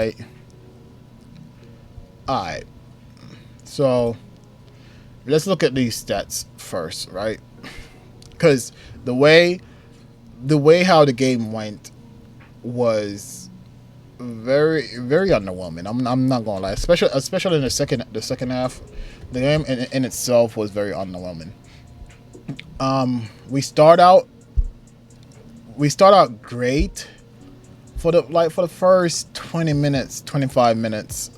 Right. All right. So let's look at these stats first, right? Because the way how the game went was very underwhelming. I'm not gonna lie, especially in the second half, the game in itself was very underwhelming. We start out great for the first 20 minutes, 25 minutes.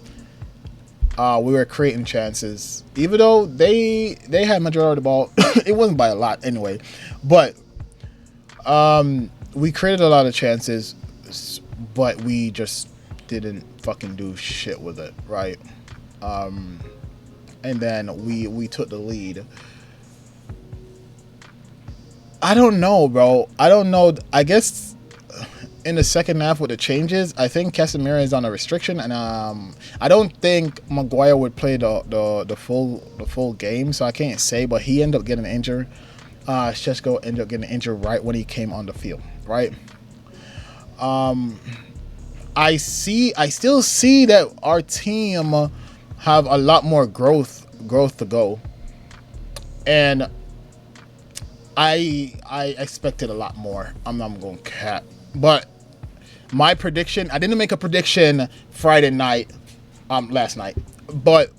We were creating chances, even though they had majority of the ball. It wasn't by a lot anyway, but we created a lot of chances, but we just didn't fucking do shit with it, right? And then we took the lead. I don't know, bro. I don't know. I guess in the second half with the changes, I think Casemiro is on a restriction, and I don't think Maguire would play the full game, so I can't say. But he ended up getting injured. Sheshko ended up getting injured right when he came on the field, right? I still see that our team have a lot more growth to go, and I expected a lot more. I'm not going to cap, but my prediction. I didn't make a prediction Friday night, last night, but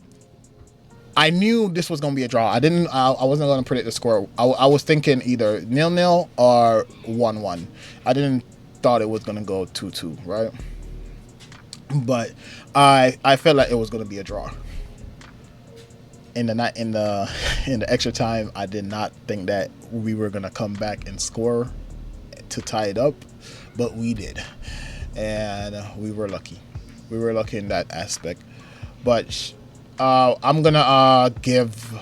I knew this was going to be a draw. I wasn't going to predict the score. I was thinking either 0-0 or 1-1. I didn't thought it was going to go 2-2, right? But I felt like it was going to be a draw. In the night, in the extra time, I did not think that we were gonna come back and score to tie it up, but we did, and we were lucky. We were lucky in that aspect. But I'm gonna give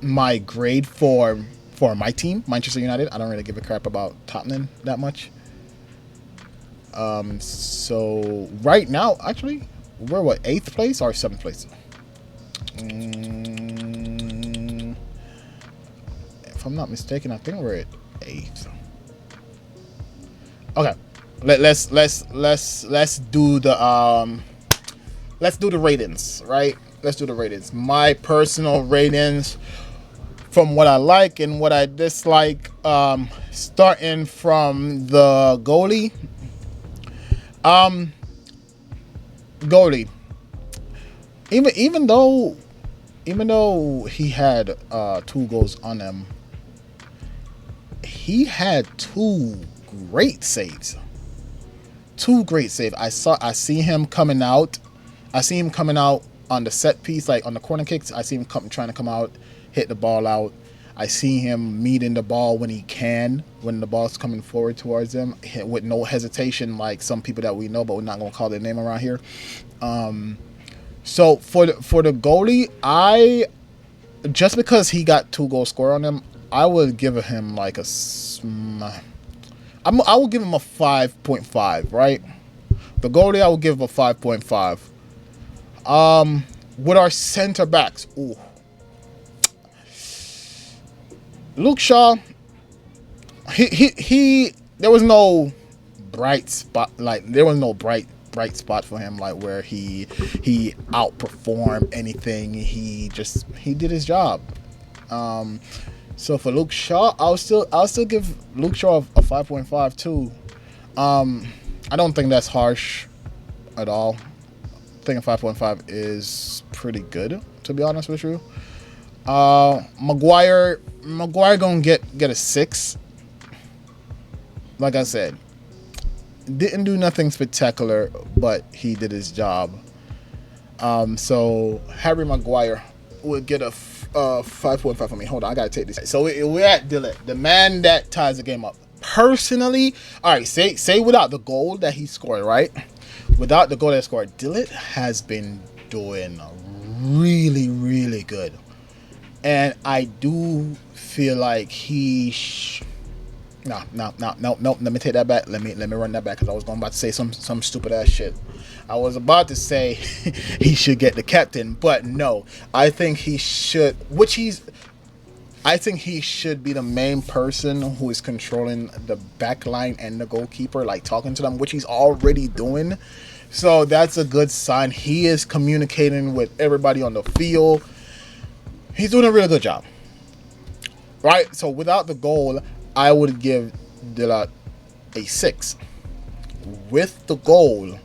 my grade for my team, Manchester United. I don't really give a crap about Tottenham that much. So right now, actually, we're what, 8th place or 7th place? If I'm not mistaken, I think we're at 8th. Okay, let's do the ratings, right? Let's do the ratings. My personal ratings from what I like and what I dislike. Starting from the goalie. Goalie. Even though he had 2 goals on him, he had 2 great saves. 2 great saves. I see him coming out. I see him coming out on the set piece, like on the corner kicks. I see him trying to come out, hit the ball out. I see him meeting the ball when he can, when the ball's coming forward towards him, with no hesitation, like some people that we know, but we're not gonna call their name around here. So for the goalie, just because he got 2 goals scored on him, I would give him like I will give him a 5.5, right? The goalie, I will give him a 5.5. With our center backs, ooh, Luke Shaw, he there was no bright spot, like there was no bright spot for him, like where he outperformed anything. He did his job. So for Luke Shaw, I'll still give Luke Shaw a 5.5 too. I don't think that's harsh at all. I think a 5.5 is pretty good, to be honest with you. Maguire gonna get a 6. Like I said, didn't do nothing spectacular, but he did his job. So Harry Maguire would get a 5.5 for me. Hold on, I gotta take this. So we're at Dillett, the man that ties the game up. Personally, all right, say without the goal that he scored, right? Without the goal that he scored, Dillett has been doing really, really good. And I do feel like no. Let me take that back. Let me run that back, because I was about to say some stupid ass shit. I was about to say he should get the captain, but no. I think he should, I think he should be the main person who is controlling the back line and the goalkeeper, like talking to them, which he's already doing. So that's a good sign. He is communicating with everybody on the field. He's doing a really good job. Right? So without the goal, I would give Dillard a 6. With the goal,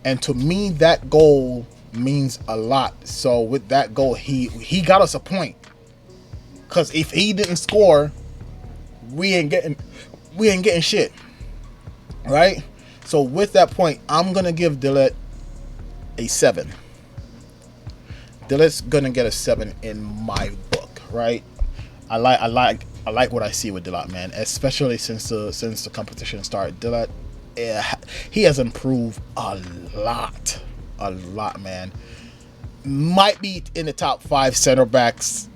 and to me that goal means a lot. So with that goal, he got us a point. Cause if he didn't score, we ain't getting shit. Right? So with that point, I'm gonna give Dillard a 7. Dillard's gonna get a 7 in my book, right? I like what I see with Dillard, man. Especially since the competition started. Dillard, yeah, he has improved a lot, man. Might be in the top 5 center backs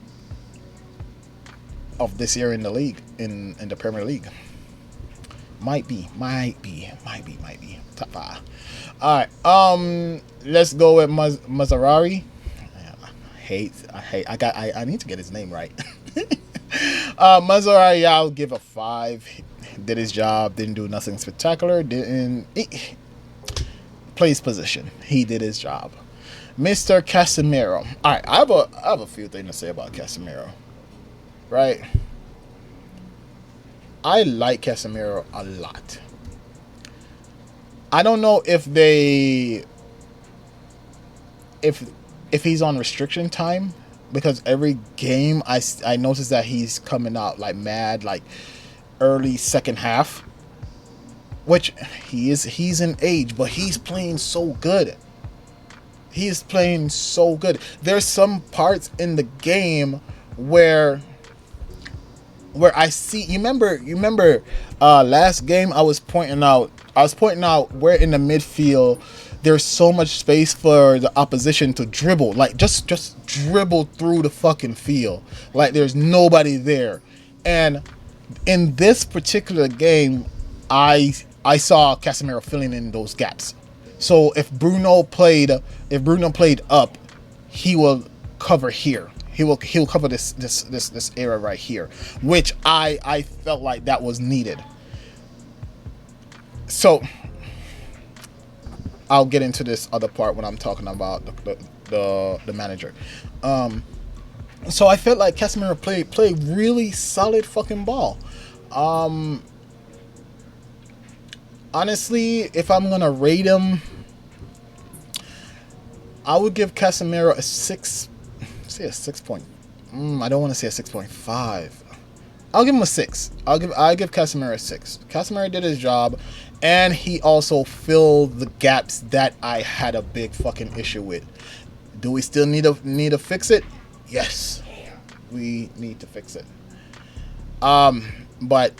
of this year in the league, in the Premier League. Might be top 5. All right, let's go with Mazzarari. I need to get his name right. Mazzarari, I'll give a 5. Did his job, didn't do nothing spectacular, play his position. He did his job. Mr. Casemiro. All right, I have a few things to say about Casemiro. Right? I like Casemiro a lot. I don't know if he's on restriction time, because every game I notice that he's coming out like mad, like early second half, which he's in age, but he's playing so good. He's playing so good. There's some parts in the game where I see, you remember last game I was pointing out where in the midfield there's so much space for the opposition to dribble, like just dribble through the fucking field, like there's nobody there. And in this particular game, I saw Casemiro filling in those gaps. So if Bruno played up, he will cover here. He'll cover this area right here, which I felt like that was needed. So I'll get into this other part when I'm talking about the manager. So I felt like Casemiro played really solid fucking ball. Honestly, if I'm gonna rate him, I would give Casemiro a 6. Say a 6 point. I don't want to say a 6.5. I'll give him a 6. I'll give Casemiro a 6. Casemiro did his job, and he also filled the gaps that I had a big fucking issue with. Do we still need to fix it? Yes, we need to fix it. But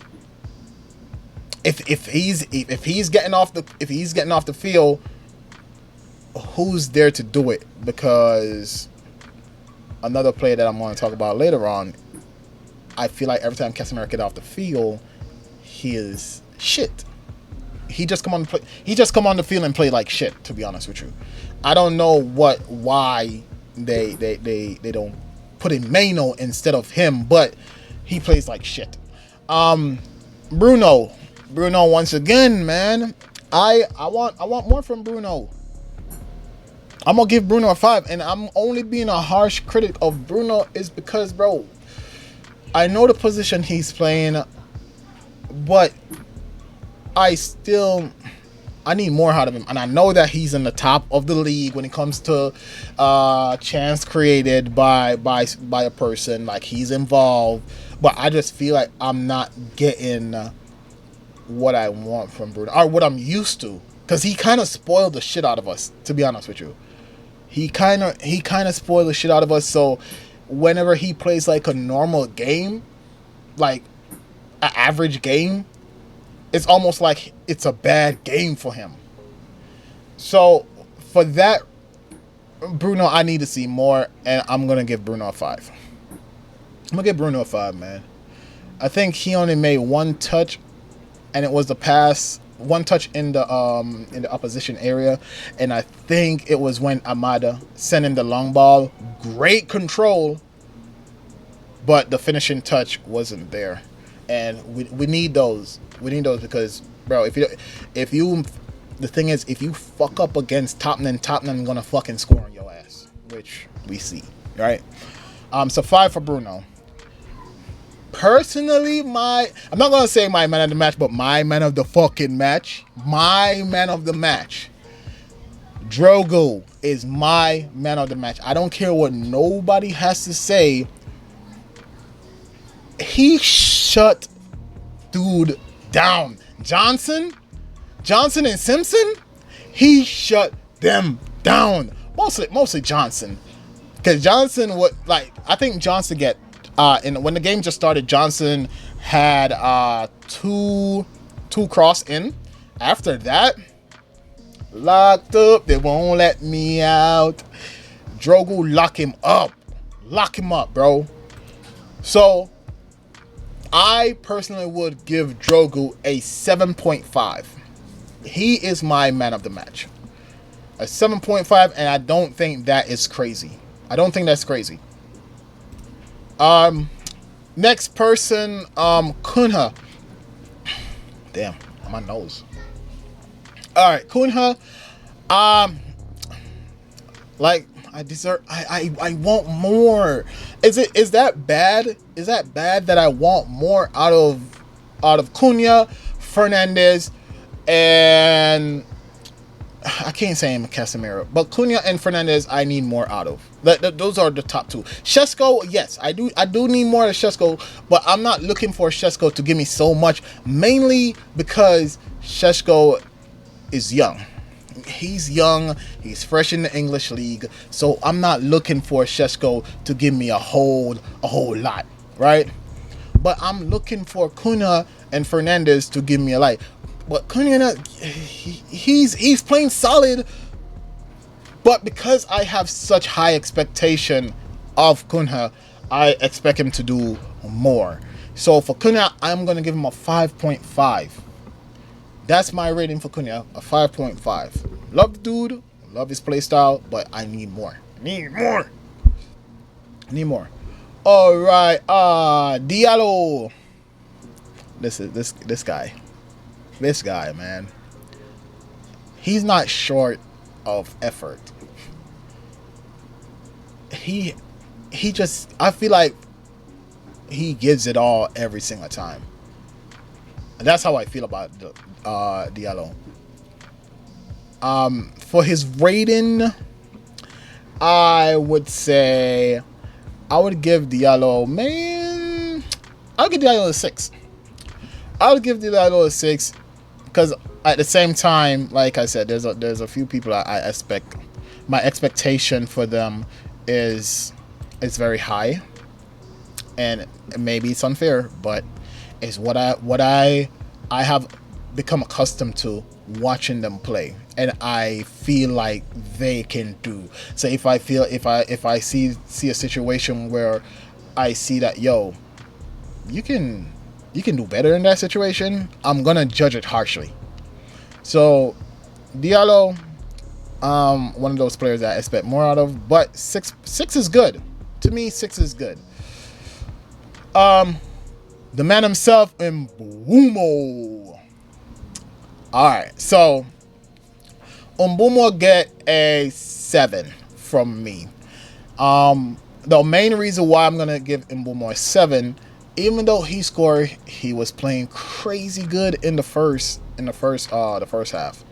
if he's getting off the field, who's there to do it? Because another player that I'm going to talk about later on, I feel like every time Casemiro get off the field, he is shit. He just come on the field and play like shit, to be honest with you. I don't know why they don't put in Maino instead of him, but he plays like shit. Bruno once again, man. I want more from Bruno. I'm gonna give Bruno a 5, and I'm only being a harsh critic of Bruno is because, bro, I know the position he's playing, but I need more out of him. And I know that he's in the top of the league when it comes to chance created by a person. Like, he's involved, but I just feel like I'm not getting what I want from Bruno, or what I'm used to, because he kind of spoiled the shit out of us, to be honest with you. He kind of spoiled the shit out of us. So whenever he plays like a normal game, like an average game, it's almost like it's a bad game for him. So for that, Bruno, I need to see more, and I'm gonna give Bruno a 5. I'm gonna give Bruno a 5, man. I think he only made one touch, and it was the pass. One touch in the opposition area, and I think it was when Amada sent in the long ball. Great control, but the finishing touch wasn't there, and we need those. We need those because, bro, if you the thing is, if you fuck up against Tottenham gonna fucking score on your ass, which we see, right? So 5 for Bruno. Personally, I'm not gonna say my man of the match, but my man of the fucking match. My man of the match. Drogo is my man of the match. I don't care what nobody has to say. He shut dude down. Johnson and Simpson, he shut them down. Mostly Johnson, because Johnson I think Johnson when the game just started, Johnson had two cross in. After that, locked up, they won't let me out. Drogo, lock him up, bro. So I personally would give Drogo a 7.5. He is my man of the match. A 7.5, and I don't think that is crazy. I don't think that's crazy. Next person, Cunha. Damn, my nose. All right, Cunha. I want more. Is that bad? Is that bad that I want more out of Cunha, Fernandes, and I can't say him Casemiro, but Cunha and Fernandes I need more out of. Those are the top two. Šeško, yes, I do need more of Šeško, but I'm not looking for Šeško to give me so much, mainly because Šeško is young. He's young, he's fresh in the English league, so I'm not looking for Šeško to give me a whole lot, right? But I'm looking for Cunha and Fernandes to give me a lot. But Cunha, he's playing solid, but because I have such high expectation of Cunha, I expect him to do more. So for Cunha, I'm gonna give him a 5.5. That's my rating for Cunha, a 5.5. Love the dude, love his play style, but I need more. Need more. All right, Diallo. This guy. This guy, man. He's not short of effort. He just, I feel like he gives it all every single time. And that's how I feel about Diallo. For his rating, I would say I would give Diallo, I'll give Diallo a 6. I'll give Diallo a 6 because at the same time, like I said, there's a few people I expect. My expectation for them is very high, and maybe it's unfair, but it's what I have become accustomed to watching them play, and I feel like they can do. So if I see a situation where I see that, yo, you can do better in that situation, I'm gonna judge it harshly. So Diallo, one of those players that I expect more out of, but six is good. To me, 6 is good. The man himself, Mbeumo. Alright, so Mbeumo get a 7 from me. The main reason why I'm gonna give Mbeumo a 7, even though he was playing crazy good in the first half.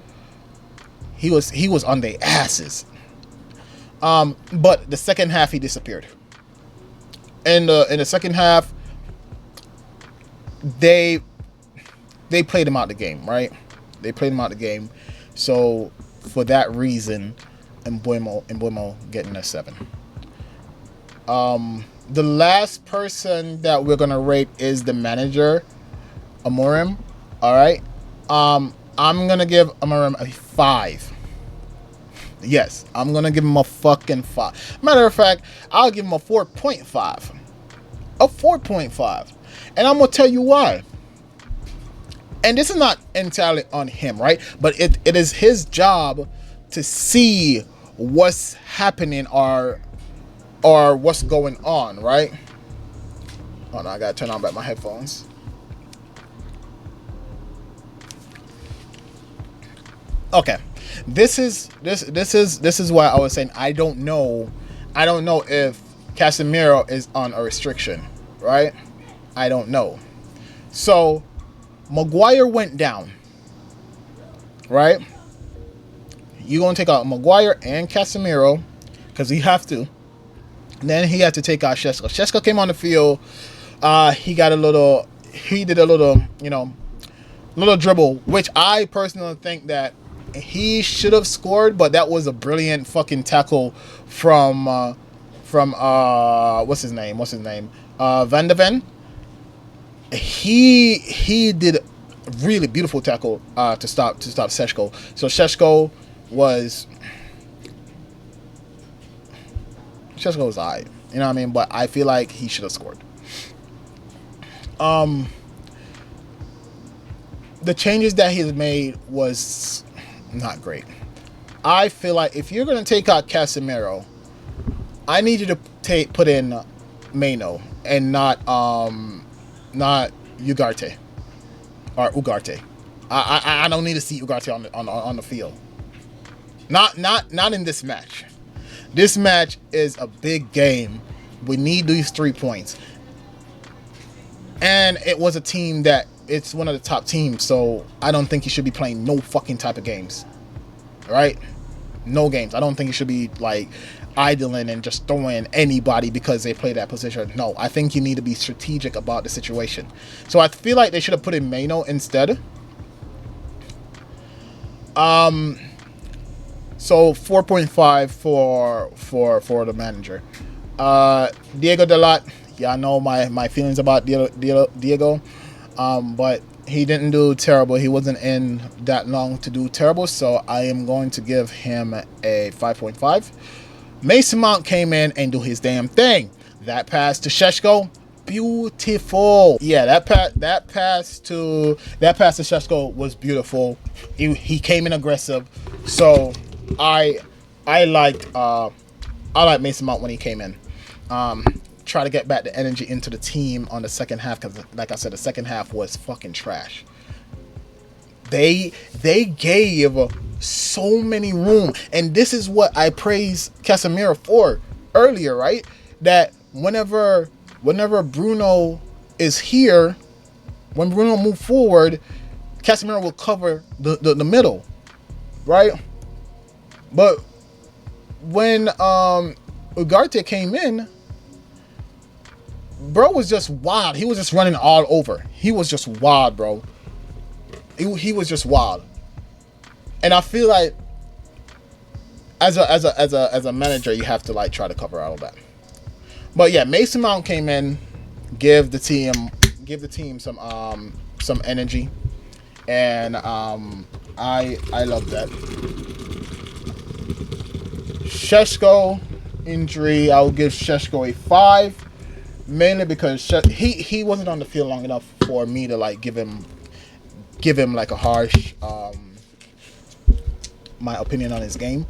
He was on their asses. But the second half he disappeared. In the second half, they played him out the game, right? They played him out the game. So for that reason, Mbeumo getting a 7. The last person that we're gonna rate is the manager, Amorim. All right. I'm gonna give Amorim a 5. Yes, I'm gonna give him a fucking 5. Matter of fact, I'll give him a 4.5. A 4.5. And I'm gonna tell you why. And this is not entirely on him, right? But it is his job to see what's happening or what's going on, right? Oh no, I gotta turn on back my headphones. Okay, this is why I was saying I don't know if Casemiro is on a restriction, right? I don't know. So Maguire went down, right? You gonna take out Maguire and Casemiro because he have to. Then he had to take out Shesko. Shesko came on the field. He got a little. He did a little, little dribble, which I personally think that he should have scored, but that was a brilliant fucking tackle from what's his name? Van de Ven. He did a really beautiful tackle to stop Šeško. So Šeško was alright. You know what I mean? But I feel like he should have scored. The changes that he's made was not great. I feel like if you're gonna take out Casemiro, I need you to put in Mano and not Ugarte or Ugarte. I don't need to see Ugarte on the field. Not in this match. This match is a big game. We need these 3 points. And it was a team that it's one of the top teams, so I don't think he should be playing no fucking type of games. Right? No games. I don't think he should be like idling and just throwing anybody because they play that position. No, I think you need to be strategic about the situation. So I feel like they should have put in Mano instead. So 4.5 for the manager. Diego Dalot, yeah, I know my feelings about Diego. But he didn't do terrible. He wasn't in that long to do terrible, so I am going to give him a 5.5. Mason Mount came in and do his damn thing. That pass to Šeško, beautiful. Yeah, that pass to Šeško was beautiful. He came in aggressive. So I liked Mason Mount when he came in. Try to get back the energy into the team on the second half, because like I said, the second half was fucking trash. They gave so many room, and this is what I praised Casemiro for earlier, right? That whenever Bruno is here, when Bruno move forward, Casemiro will cover the middle, right? But when Ugarte came in, bro was just wild. He was just running all over. He was just wild, bro. He was just wild. And I feel like as a manager, you have to like try to cover all of that. But yeah, Mason Mount came in, give the team some energy, and I love that. Šeško injury, I will give Šeško a 5. Mainly because he wasn't on the field long enough for me to like give him like a harsh my opinion on his game.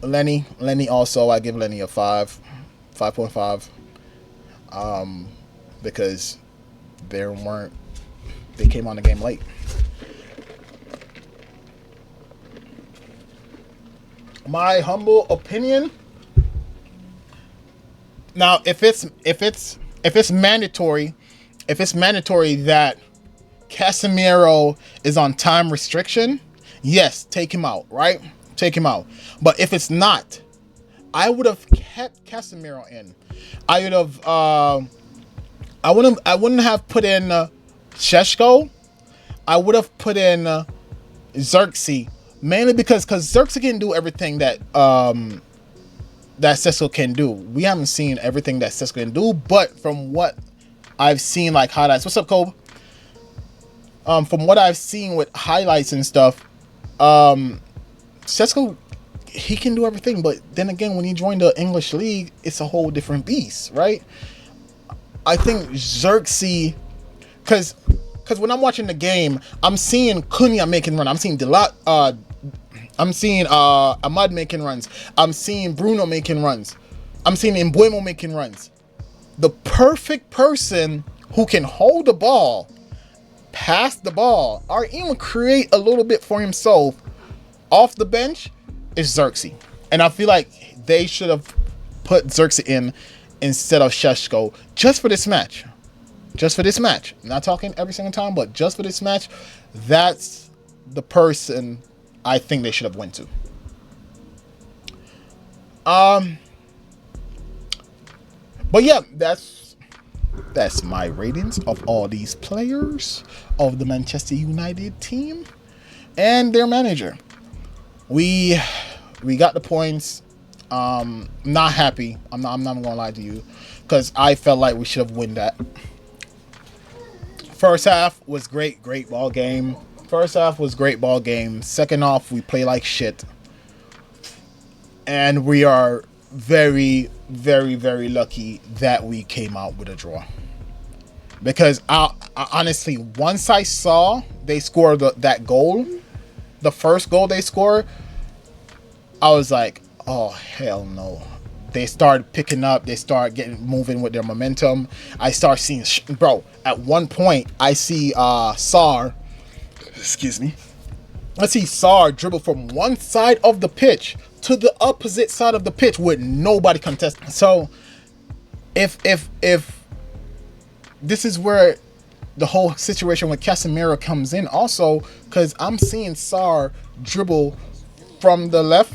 Lenny also, I give Lenny a 5.5 because they came on the game late. My humble opinion. Now, if it's mandatory that Casemiro is on time restriction, yes, take him out, right? Take him out. But if it's not, I would have kept Casemiro in. I would have. I wouldn't have put in Šeško. I would have put in Xerxes, mainly because Xerxes can do everything that Šeško can do. We haven't seen everything that Šeško can do, but from what I've seen, like highlights. What's up, Kobe? From what I've seen with highlights and stuff, Šeško, he can do everything. But then again, when he joined the English league, it's a whole different beast, right? I think Xerxes, because when I'm watching the game, I'm seeing Cunha making run. I'm seeing I'm seeing Ahmad making runs. I'm seeing Bruno making runs. I'm seeing Mbeumo making runs. The perfect person who can hold the ball pass the ball or even create a little bit for himself off the bench is Xerxes. And I feel like they should have put Xerxes in instead of Sheshko just for this match. Just for this match. I'm not talking every single time, but just for this match, that's the person I think they should have went to. But yeah, that's my ratings of all these players of the Manchester United team and their manager. We got the points. Not happy. I'm not gonna lie to you, because I felt like we should have won that. First half was great ball game. Second half, we play like shit. And we are very, very, very lucky that we came out with a draw. Because I honestly, once I saw they scored that goal, the first goal they scored, I was like, oh, hell no. They started picking up. They start moving with their momentum. I start seeing, bro, at one point, I see Sarr, excuse me. I see Sarr dribble from one side of the pitch to the opposite side of the pitch with nobody contesting. So, if this is where the whole situation with Casemiro comes in also, because I'm seeing Sarr dribble from the left,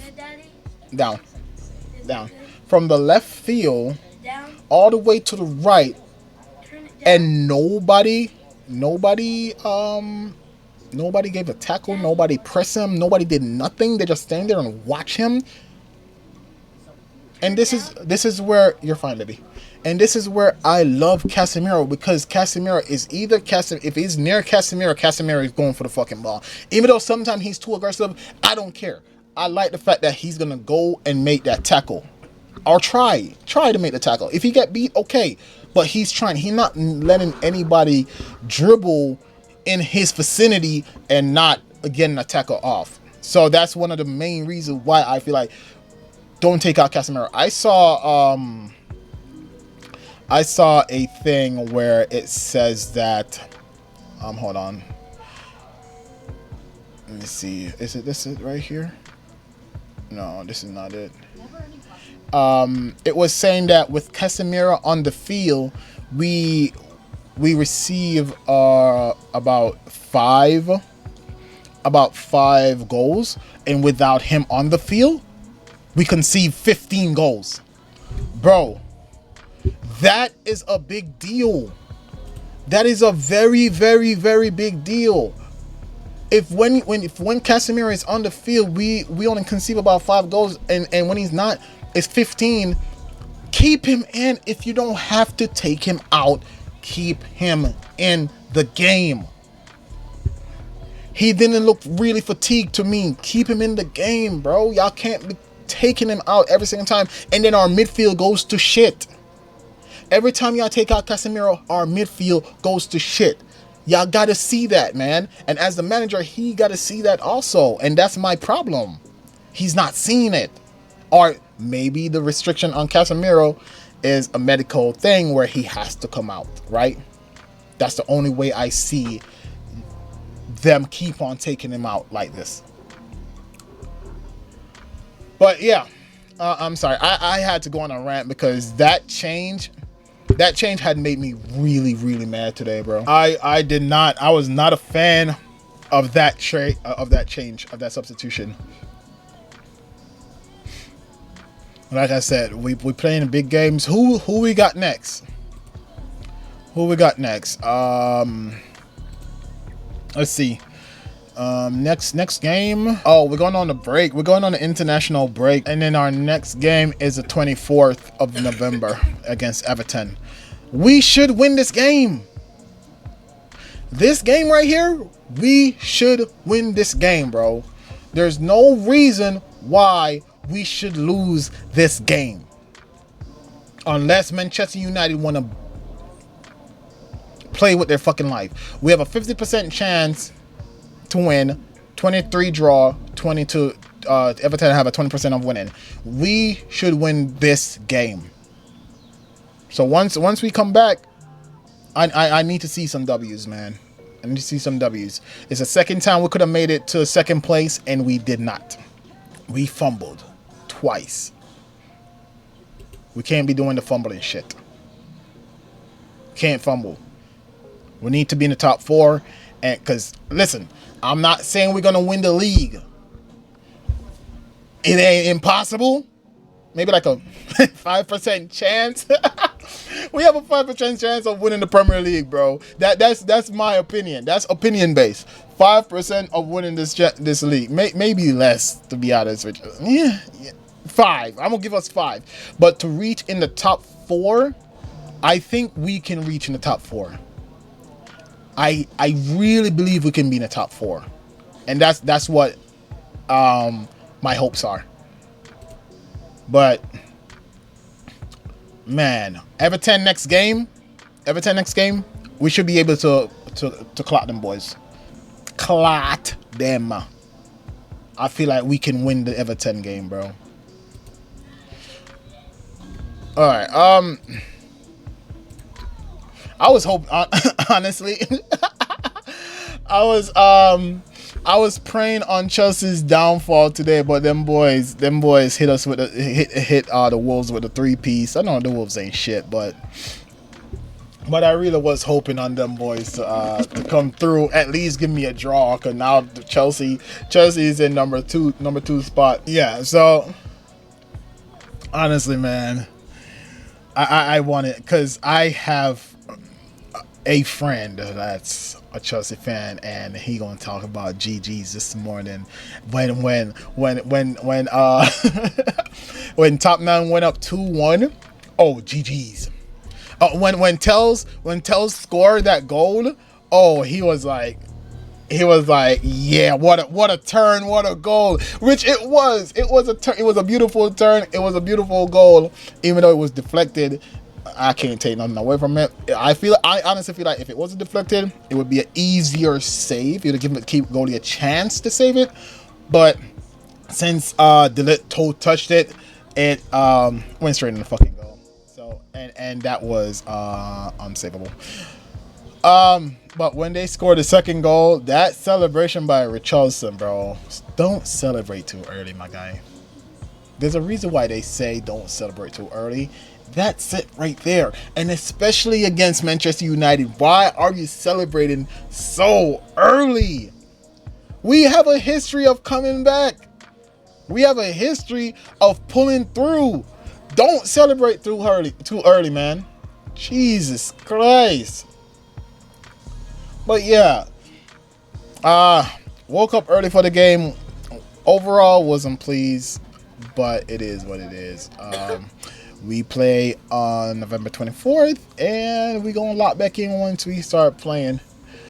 down, from the left field all the way to the right, and nobody gave a tackle, nobody pressed him, nobody did nothing. They just stand there and watch him. And this is where you're fine, Libby. And this is where I love Casemiro, because Casemiro is either if he's near Casemiro is going for the fucking ball. Even though sometimes he's too aggressive, I don't care. I like the fact that he's gonna go and make that tackle, or try to make the tackle. If he get beat, okay, but he's trying. He's not letting anybody dribble in his vicinity and not getting a tackle off. So that's one of the main reasons why I feel like don't take out Casemiro. I saw a thing where it says that hold on. Let me see. Is it right here? No, this is not it. It was saying that with Casemiro on the field, we receive about five goals, and without him on the field, we concede 15 goals. Bro, that is a big deal. That is a very, very, very big deal. If when Casemiro is on the field, we only conceive about 5 goals, and when he's not, it's 15. Keep him in. If you don't have to take him out, keep him in the game. He didn't look really fatigued to me. Keep him in the game, bro. Y'all can't be taking him out every single time, and then our midfield goes to shit. Every time y'all take out Casemiro, our midfield goes to shit. Y'all gotta see that, man. And as the manager, he gotta see that also. And that's my problem. He's not seeing it. Or maybe the restriction on Casemiro is a medical thing where he has to come out, right? That's the only way I see them keep on taking him out like this. But yeah, I'm sorry. I had to go on a rant because that change had made me really, really mad today, bro. I was not a fan of that that substitution. Like I said, we playing in big games. Who we got next? Let's see. Next game. Oh, we're going on a break. We're going on an international break, and then our next game is the 24th of November against Everton. We should win this game. This game right here, we should win this game, bro. There's no reason why we should lose this game, unless Manchester United want to play with their fucking life. We have a 50% chance to win, 23 draw, 22 Everton have a 20% of winning. We should win this game. So once we come back, I need to see some W's, man. I need to see some W's. It's the second time we could have made it to second place, and we did not. We fumbled twice. We can't be doing the fumbling shit. Can't fumble. We need to be in the top 4. And because, listen, I'm not saying we're going to win the league. It ain't impossible. Maybe like a 5% chance. We have a 5% chance of winning the Premier League, bro. That's my opinion. That's opinion based. 5% of winning this league. Maybe less, to be honest with you. Yeah, 5. I'm gonna give us 5. But to reach in the top 4, I think we can reach in the top 4. I really believe we can be in the top 4, and that's what my hopes are. But man, Everton next game, we should be able to clock them boys. Clot them. I feel like we can win the Everton game, bro. All right. I was hoping, honestly, I was praying on Chelsea's downfall today, but them boys hit us with hit the Wolves with a 3-piece. I know the Wolves ain't shit, but I really was hoping on them boys to come through, at least give me a draw. Cause now Chelsea is in number two spot. Yeah, so honestly, man, I want it because I have a friend that's a Chelsea fan, and he gonna talk about GGs this morning when when Tottenham went up 2-1. Oh, GGs. When Tells scored that goal, oh, he was like, yeah, what a turn, what a goal. Which it was a turn. It was a beautiful turn. It was a beautiful goal, even though it was deflected. I can't take nothing away from it. I honestly feel like if it wasn't deflected, it would be an easier save. It would keep goalie a chance to save it. But since Delit touched it, it went straight in the fucking goal. So and that was unsavable. But when they scored the second goal, that celebration by Richarlison, bro, don't celebrate too early, my guy. There's a reason why they say don't celebrate too early. That's it right there. And especially against Manchester United, why are you celebrating so early? We have a history of coming back. We have a history of pulling through. Don't celebrate too early, man. Jesus Christ. But yeah, woke up early for the game. Overall, wasn't pleased, but it is what it is. We play on November 24th, and we're going to lock back in once we start playing